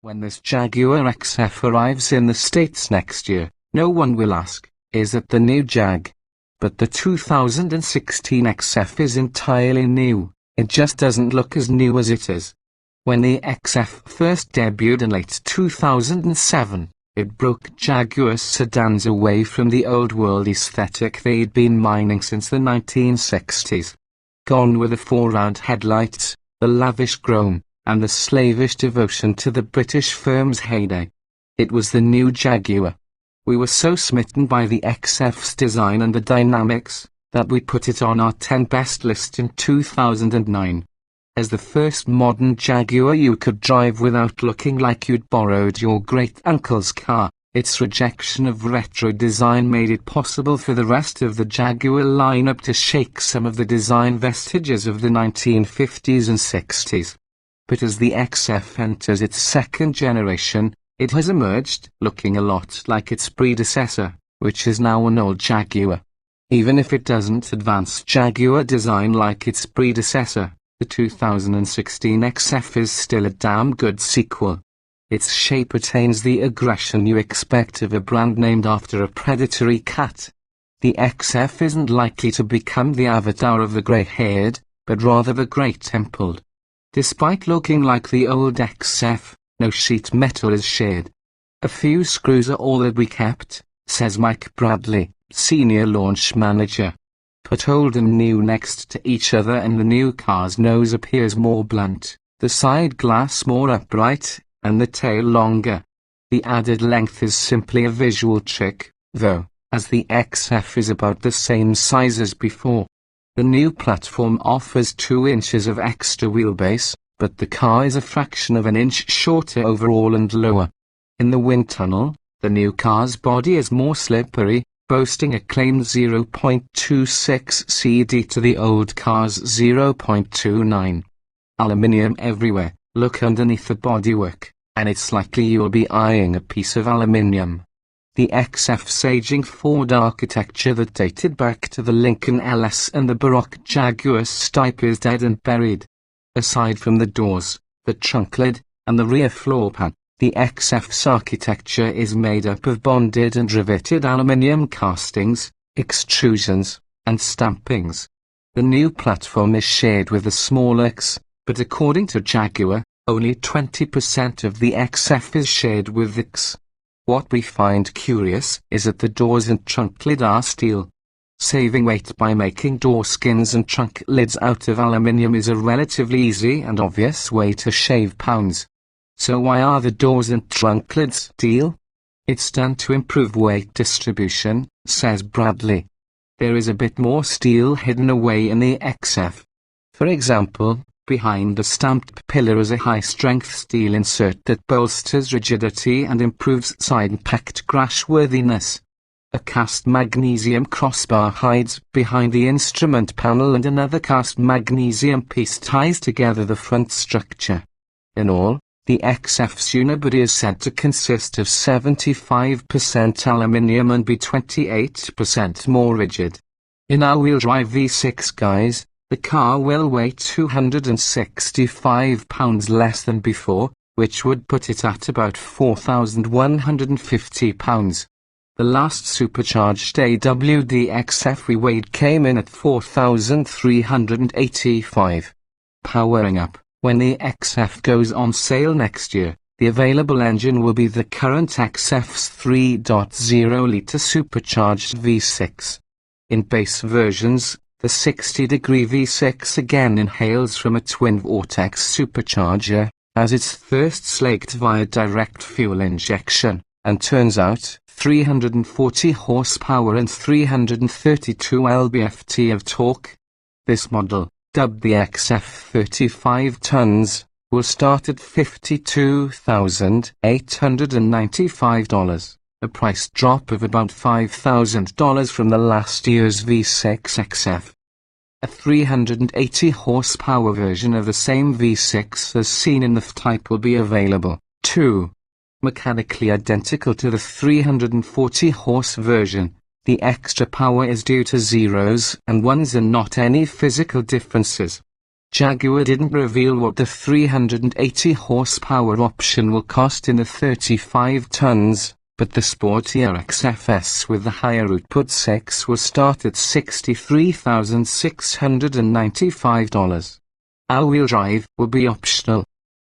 When this Jaguar XF arrives in the States next year, no one will ask, is it the new Jag? But the 2016 XF is entirely new, it just doesn't look as new as it is. When the XF first debuted in late 2007, it broke Jaguar sedans away from the old world aesthetic they'd been mining since the 1960s. Gone were the four-round headlights, the lavish chrome, and the slavish devotion to the British firm's heyday. It was the new Jaguar. We were so smitten by the XF's design and the dynamics, that we put it on our 10 best list in 2009. As the first modern Jaguar you could drive without looking like you'd borrowed your great-uncle's car, its rejection of retro design made it possible for the rest of the Jaguar lineup to shake some of the design vestiges of the 1950s and 60s. But as the XF enters its second generation, it has emerged looking a lot like its predecessor, which is now an old Jaguar. Even if it doesn't advance Jaguar design like its predecessor, the 2016 XF is still a damn good sequel. Its shape retains the aggression you expect of a brand named after a predatory cat. The XF isn't likely to become the avatar of the grey-haired, but rather the grey-templed. Despite looking like the old XF, no sheet metal is shared. A few screws are all that we kept, says Mike Bradley, senior launch manager. Put old and new next to each other and the new car's nose appears more blunt, the side glass more upright, and the tail longer. The added length is simply a visual trick, though, as the XF is about the same size as before. The new platform offers 2 inches of extra wheelbase, but the car is a fraction of an inch shorter overall and lower. In the wind tunnel, the new car's body is more slippery, boasting a claimed 0.26 CD to the old car's 0.29. Aluminium everywhere. Look underneath the bodywork, and it's likely you'll be eyeing a piece of aluminium. The XF's aging Ford architecture that dated back to the Lincoln LS and the Baroque Jaguar S-Type is dead and buried. Aside from the doors, the trunk lid, and the rear floor pan, the XF's architecture is made up of bonded and riveted aluminium castings, extrusions, and stampings. The new platform is shared with the small X, but according to Jaguar, only 20% of the XF is shared with X. What we find curious is that the doors and trunk lid are steel. Saving weight by making door skins and trunk lids out of aluminium is a relatively easy and obvious way to shave pounds. So why are the doors and trunk lids steel? It's done to improve weight distribution, says Bradley. There is a bit more steel hidden away in the XF. For example, behind the stamped pillar is a high-strength steel insert that bolsters rigidity and improves side impact crashworthiness. A cast magnesium crossbar hides behind the instrument panel and another cast magnesium piece ties together the front structure. In all, the XF's unibody is said to consist of 75% aluminium and be 28% more rigid. In all-wheel drive V6 guys, the car will weigh 265 pounds less than before, which would put it at about 4,150 pounds. The last supercharged AWD XF we weighed came in at 4,385. Powering up. When the XF goes on sale next year, the available engine will be the current XF's 3.0-litre supercharged V6. In base versions, the 60-degree V6 again inhales from a twin-vortex supercharger, as its thirst slaked via direct fuel injection, and turns out 340 horsepower and 332 lb-ft of torque. This model, dubbed the XF 35 tons, will start at $52,895, a price drop of about $5,000 from the last year's V6 XF. A 380 horsepower version of the same V6 as seen in the F-Type will be available, too. Mechanically identical to the 340 horse version, the extra power is due to zeros and ones and not any physical differences. Jaguar didn't reveal what the 380 horsepower option will cost in the 35 tons, but the sportier XFS with the higher output 6 will start at $63,695. All-wheel drive will be optional.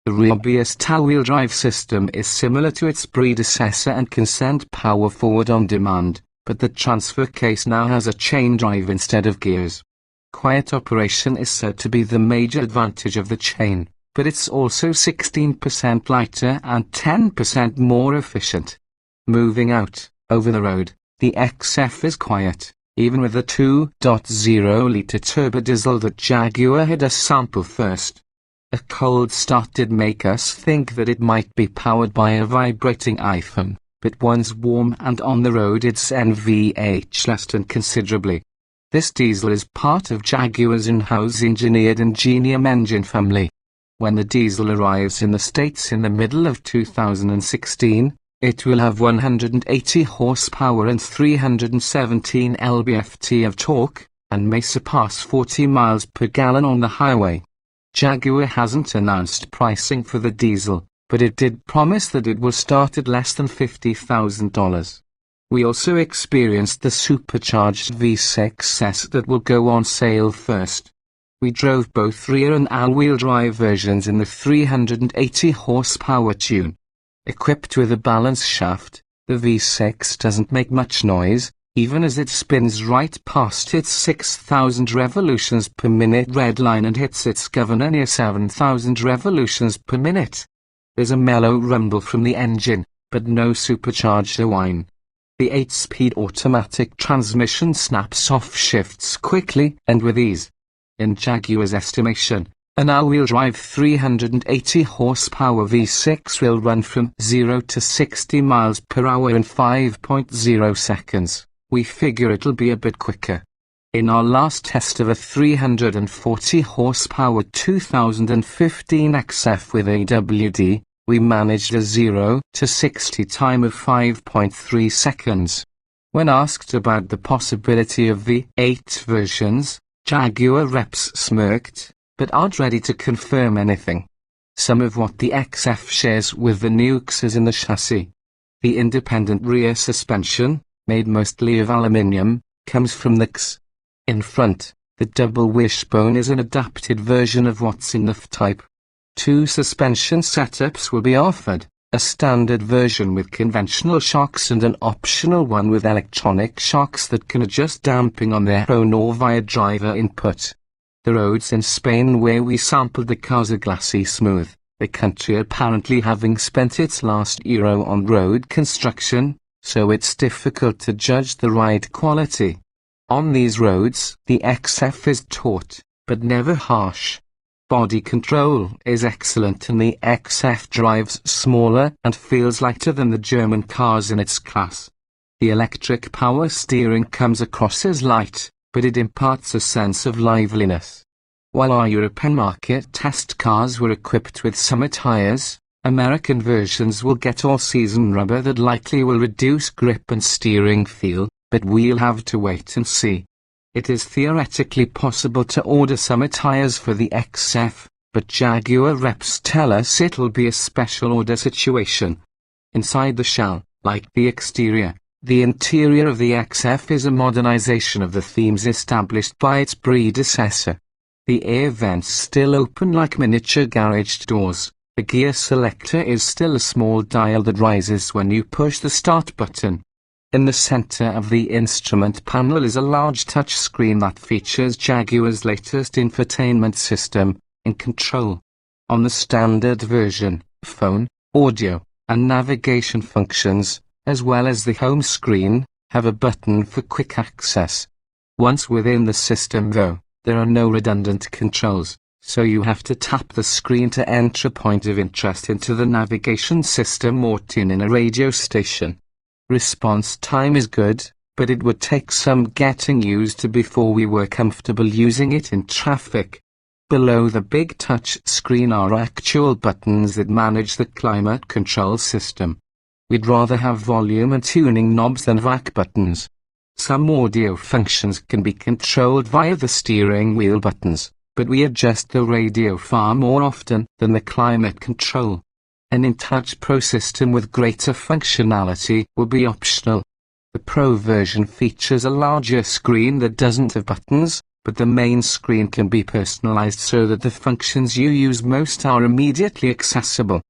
The rear-based all-wheel drive system is similar to its predecessor and can send power forward on demand, but the transfer case now has a chain drive instead of gears. Quiet operation is said to be the major advantage of the chain, but it's also 16% lighter and 10% more efficient. Moving out, over the road, the XF is quiet, even with the 2.0-litre turbodiesel that Jaguar had us sample first. A cold start did make us think that it might be powered by a vibrating iPhone, but once warm and on the road its NVH lessened considerably. This diesel is part of Jaguar's in-house engineered Ingenium engine family. When the diesel arrives in the States in the middle of 2016, it will have 180 horsepower and 317 lb-ft of torque, and may surpass 40 miles per gallon on the highway. Jaguar hasn't announced pricing for the diesel, but it did promise that it will start at less than $50,000. We also experienced the supercharged V6s that will go on sale first. We drove both rear and all-wheel drive versions in the 380 horsepower tune. Equipped with a balance shaft, the V6 doesn't make much noise, even as it spins right past its 6,000 revolutions per minute red line and hits its governor near 7,000 revolutions per minute. There's a mellow rumble from the engine, but no supercharged whine. The 8-speed automatic transmission snaps off shifts quickly and with ease. In Jaguar's estimation, an all-wheel drive 380 horsepower V6 will run from 0 to 60 miles per hour in 5.0 seconds. We figure it'll be a bit quicker. In our last test of a 340 horsepower 2015 XF with AWD, we managed a 0 to 60 time of 5.3 seconds. When asked about the possibility of V8 versions, Jaguar reps smirked, but aren't ready to confirm anything. Some of what the XF shares with the Nukes is in the chassis. The independent rear suspension, made mostly of aluminium, comes from the X. In front, the double wishbone is an adapted version of what's in the F-Type. 2 suspension setups will be offered, a standard version with conventional shocks and an optional one with electronic shocks that can adjust damping on their own or via driver input. The roads in Spain where we sampled the cars are glassy smooth, the country apparently having spent its last euro on road construction, so it's difficult to judge the ride quality. On these roads, the XF is taut, but never harsh. Body control is excellent and the XF drives smaller and feels lighter than the German cars in its class. The electric power steering comes across as light, but it imparts a sense of liveliness. While our European market test cars were equipped with summer tires, American versions will get all-season rubber that likely will reduce grip and steering feel, but we'll have to wait and see. It is theoretically possible to order summer tires for the XF, but Jaguar reps tell us it'll be a special order situation. Inside the shell, like the exterior, the interior of the XF is a modernization of the themes established by its predecessor. The air vents still open like miniature garage doors. The gear selector is still a small dial that rises when you push the start button. In the center of the instrument panel is a large touchscreen that features Jaguar's latest infotainment system, in control. On the standard version, phone, audio, and navigation functions, as well as the home screen, have a button for quick access. Once within the system though, there are no redundant controls, so you have to tap the screen to enter a point of interest into the navigation system or tune in a radio station. Response time is good, but it would take some getting used to before we were comfortable using it in traffic. Below the big touch screen are actual buttons that manage the climate control system. We'd rather have volume and tuning knobs than VAC buttons. Some audio functions can be controlled via the steering wheel buttons, but we adjust the radio far more often than the climate control. An in-touch Pro system with greater functionality will be optional. The Pro version features a larger screen that doesn't have buttons, but the main screen can be personalized so that the functions you use most are immediately accessible.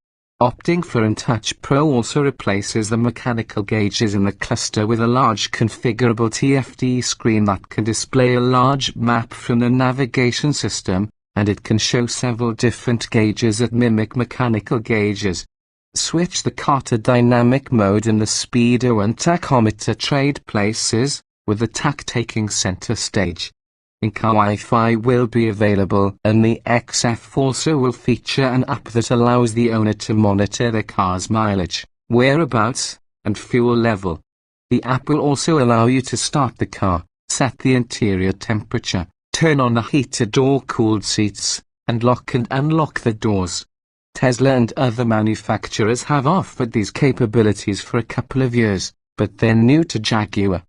Opting for InTouch Pro also replaces the mechanical gauges in the cluster with a large configurable TFT screen that can display a large map from the navigation system, and it can show several different gauges that mimic mechanical gauges. Switch the car to dynamic mode in the speedo and tachometer trade places, with the tach taking center stage. In-car Wi-Fi will be available, and the XF also will feature an app that allows the owner to monitor the car's mileage, whereabouts, and fuel level. The app will also allow you to start the car, set the interior temperature, turn on the heated or cooled seats, and lock and unlock the doors. Tesla and other manufacturers have offered these capabilities for a couple of years, but they're new to Jaguar.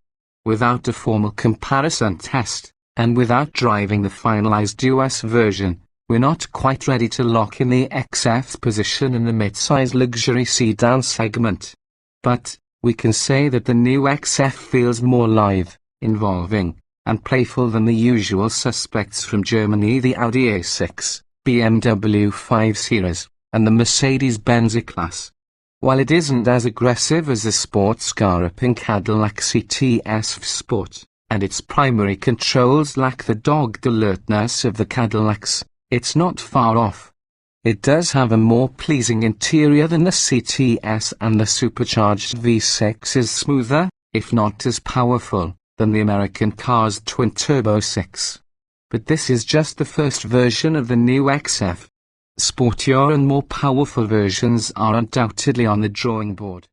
Without a formal comparison test, and without driving the finalized US version, we're not quite ready to lock in the XF's position in the mid-size luxury sedan segment. But we can say that the new XF feels more live, involving, and playful than the usual suspects from Germany: the Audi A6, BMW 5 Series, and the Mercedes-Benz E-Class. While it isn't as aggressive as the sports car-upping Cadillac CTS Sport, and its primary controls lack the dogged alertness of the Cadillacs, it's not far off. It does have a more pleasing interior than the CTS, and the supercharged V6 is smoother, if not as powerful, than the American car's twin-turbo 6. But this is just the first version of the new XF. Sportier and more powerful versions are undoubtedly on the drawing board.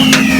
Yeah.